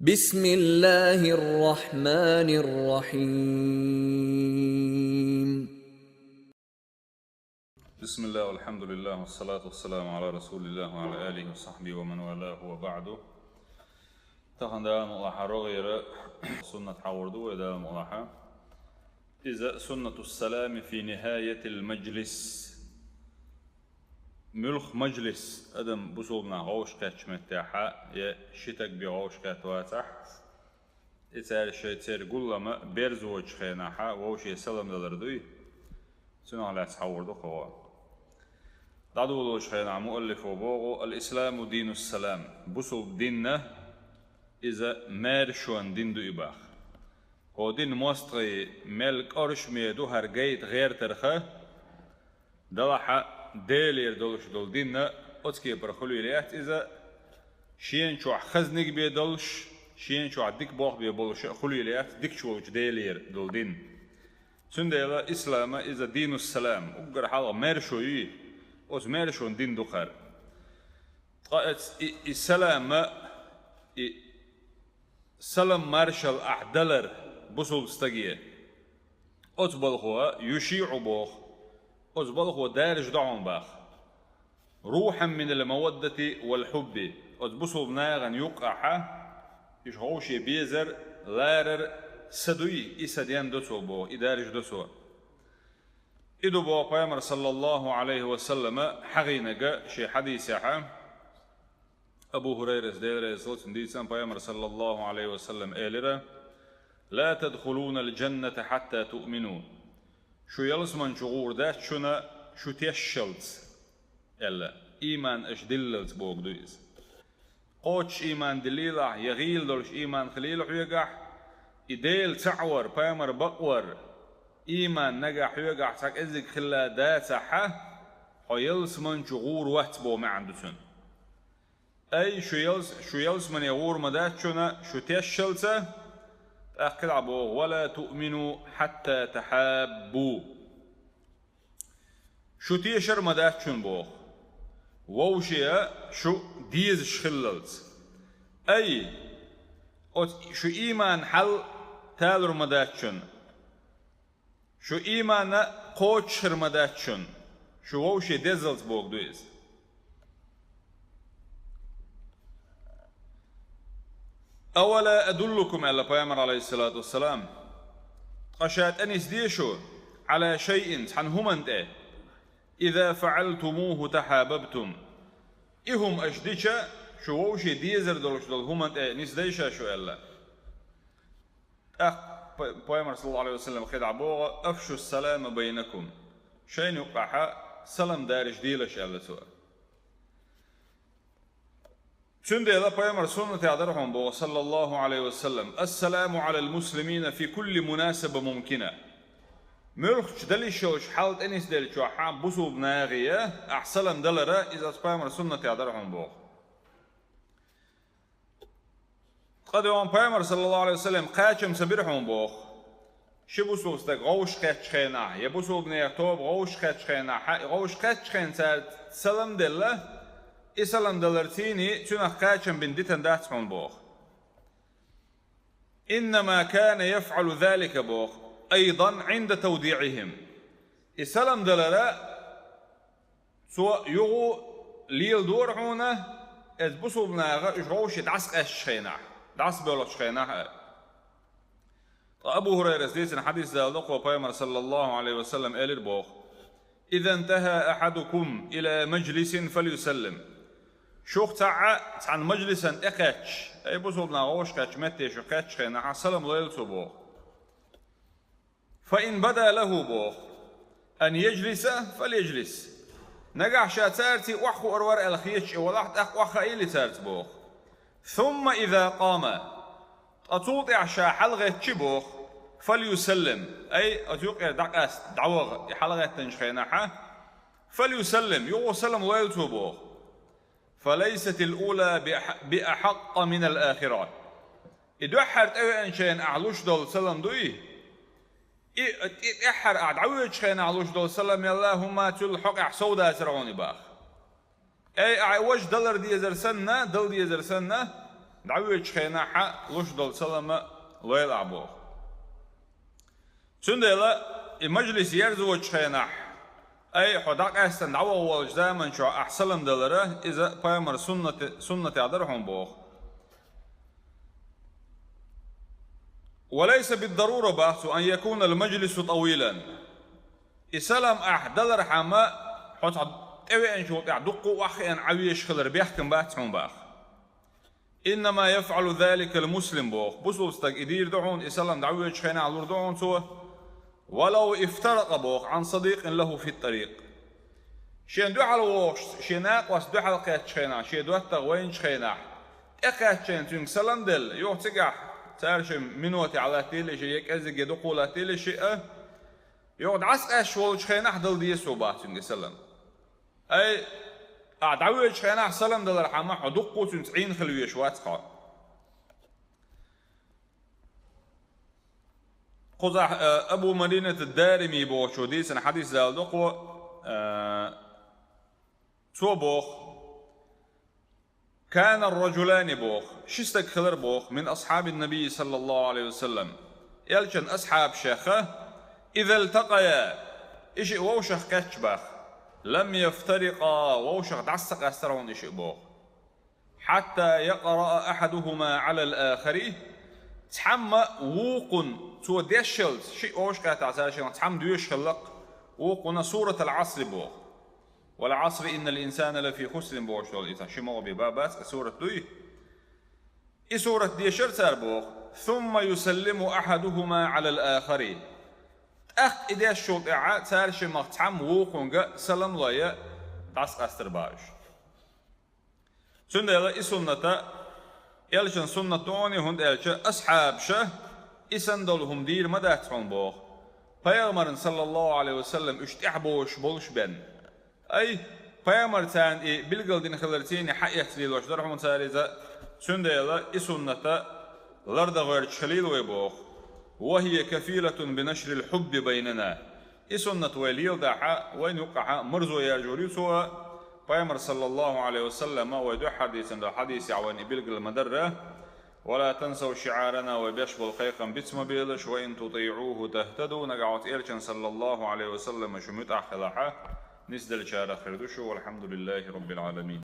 بسم الله الرحمن الرحيم. بسم الله والحمد لله والصلاة والسلام على رسول الله وعلى آله وصحبه ومن والاه وبعده. تخندام الله رغير سنة حوردو إذا الله إذا سنة السلام في نهاية المجلس ملخ مجلس أدم بصولنا غوش كاتشمتاحا يا شتك بغوش كاتواتح إتار شيتر قلما بيرزوج خيناحا ووش يسلم دلردوي سنة على تحوردو خوا دعوش خينا مؤلف وبوغو الإسلام دين السلام بصول ديننا إذا مارشوان دين دو إباخ هو دين مواستغي ملك أرش ميدو هرقيت غير ترخه دلحا ديلير دولش دول ديننا أتكي برخلو إليات إذا شين شوع خزنك بيدولش شين شوع ديك بوخ بيبولش خلو إليات ديك شوع ديلير دول دين سندلا إسلام إذا دين السلام أقر حالا مارشو يي أوز مارشون دين دخار قائد السلام سلام مارشال أحدلر بصول استقية أتبالخوا يشيع بوخ أتبالخوا دارج دعون باخ روحا من المودة والحب أتبصول ناغن يقعها يشغوشي بيزر لارر سدوي إساديان دسو بو إدارج دسو إدو بو بيامر صلى الله عليه وسلم حغينجا شي حديث يحا أبو هريرة دير صوت ديسان بيامر صلى الله عليه وسلم إلرا لا تدخلون الجنة حتى تؤمنوا شو يلسمن شغور دات شنا شو تيشلت إلا إيمان إش دللت بوك دويز قوتش إيمان دليلة يغيل دولش إيمان خليل حيقح إديل تعور بيامر بقور إيمان نجح يقع تك إزك خلا داتحة حيلس من شغور وقت بو ما عندسن أي شو يلس من يغور مداتشنا شو تيشلته أكل عبو ولا تؤمنوا حتى تحابوا شو تيشر مداتشن بو ووشيا شو ديز شخللت أي شو إيمان حل تالر مداتشن شو إيمان قوتشر مداتشن شو ووشي ديزلت بوك دويز أولا أدلكم على بيامر عليه الصلاة والسلام قشات أنس ديشو على شيء حنهمنت إذا فعلتموه تحاببتم إهم أشديشا شو ووشي ديزر دولش دول همنت نس ديشا شو إلا بيامر صلى الله عليه وسلم خيد عبوغة أفشوا السلام بينكم شين يقعها سلام دارش ديلش ألا سؤال شند إذا بيامر سنة يعذرهم بو صلى الله عليه وسلم السلام على المسلمين في كل مناسبة ممكنة ملخش دليشوش حالت أنيس دليشو حام بسو بناغية أحسلم دلرة إذا بيامر سنة يعذرهم بو قد يوم بيامر صلى الله عليه وسلم قاچم سبيرهم بو شبوسو استك غوش قاچ خينا يبوسو بنيرتوب غوش قاچ خينا غوش قاچ خين سلام دلة إسلام دلرتيني تنخ قاچم بندتن داتهم بوخ إنما كان يفعل ذلك بوخ أيضا عند توديعهم إسلام دلرا سواء يغو ليل دور هنا إذبسوا بناغا إجروش دعس أشخينا دعس بيولوش خينا أبو هريرة ديسن حديث ذلك وبيامر صلى الله عليه وسلم قال البوخ إذا انتهى أحدكم إلى مجلس فليسلم شوخ عن مجلسا اقاتش اي بوصلنا غوش كاتش متي شو كاتش خينا سلام ليلتو بوخ فإن بدا له بوخ أن يجلس فليجلس نجح شاتارتي وحو أرور الخيش ولحت أخ إيلي تارت بوخ ثم إذا قام أتوطع شا حلغة شبوخ فليسلم أي أتوقع دعوة حلغة تنشخيناها فليسلم يغو سلم ليلتو بوخ فليست الأولى بأحق من الآخرة إدوحرت أوي أنشين أعلوش دول سلام دوي إحر أعدعوي أنشين أعلوش دول سلام يالله تلحق أحسودا سرعوني باخ أي أعوش دلر دي يزر سنة دل دي يزر سنة دعويش خيناحة لشدل سلمة ليل عبوه سندلا المجلس يرزوج خيناح أي حداق أحسن دعوة والجدامن شو أحسلم دلره إذا بيمر سنة عدرهم بوخ وليس بالضرورة بحث أن يكون المجلس طويلا إسلام أحدلر حما حتى أوي أن شو دقوا وأخي أن عويش خلر بيحكم بحثهم باخ إنما يفعل ذلك المسلم بوخ بسوستك إدير دعون إسلام دعويش خينا على دعون سوى ولو افترق بوخ عن صديق له في الطريق شين دو على ووش شيناق واس دو على قيت شينا شي دو وين شينا اقات شين تون سلندل يو تقع تعرش منوتي على تيلي شي يك ازق يدقوا تيلي شي يو دعس اش ول شينا دل دي سوبات تون سلم اي دعوي شينا سلم دل رحمه حدقوا تون 90 خلويش واتقا قزح أبو مدينة الدارمي بوشو ديسن حديث ذال دقو تو بوخ كان الرجلان بوخ شستك خلر بوخ من أصحاب النبي صلى الله عليه وسلم يلشن أصحاب شيخه إذا التقيا إشي ووشخ كاتشباخ لم يفترقا ووشخ دعسق أسترون إشي بوخ حتى يقرأ أحدهما على الآخر تحمى ووقن تو ديشلت شيء اوش قاعد تعساشي تحم دويش خلق ووقنا سورة العصر بوخ والعصر إن الإنسان لفي خسر بوش دول شي مو ببابات سورة دوي إي سورة ديشل سار بوخ ثم يسلم أحدهما على الآخر أخ إديش شوط إعاد سار شي مقتحم ووقن سلم لايا دعس أستر باش سنة إي سنة يلشن سنة دوني هند يلشن أصحاب شه إسندلهم دير مداتهم بوخ پیغمبر صلى الله عليه وسلم اشتعبوش بولش بن أي پیغمبر تان بلغل دين خلرتيني حق يحتليل وش درهم تاريزا سنة يلا إسنة لرد غير شليل ويبوخ وهي كفيلة بنشر الحب بيننا إسنة وليل داحا وين يقع مرزو يرجوري سوا پیغمبر صلى الله عليه وسلم ويدو حديث عواني بلغل مدره ولا تنسوا شعارنا وبيشبل خيقا بسم بيلش وإن تطيعوه تهتدوا نقعت إرشن صلى الله عليه وسلم شمت أحلحة نسدل شارة خردوشو والحمد لله رب العالمين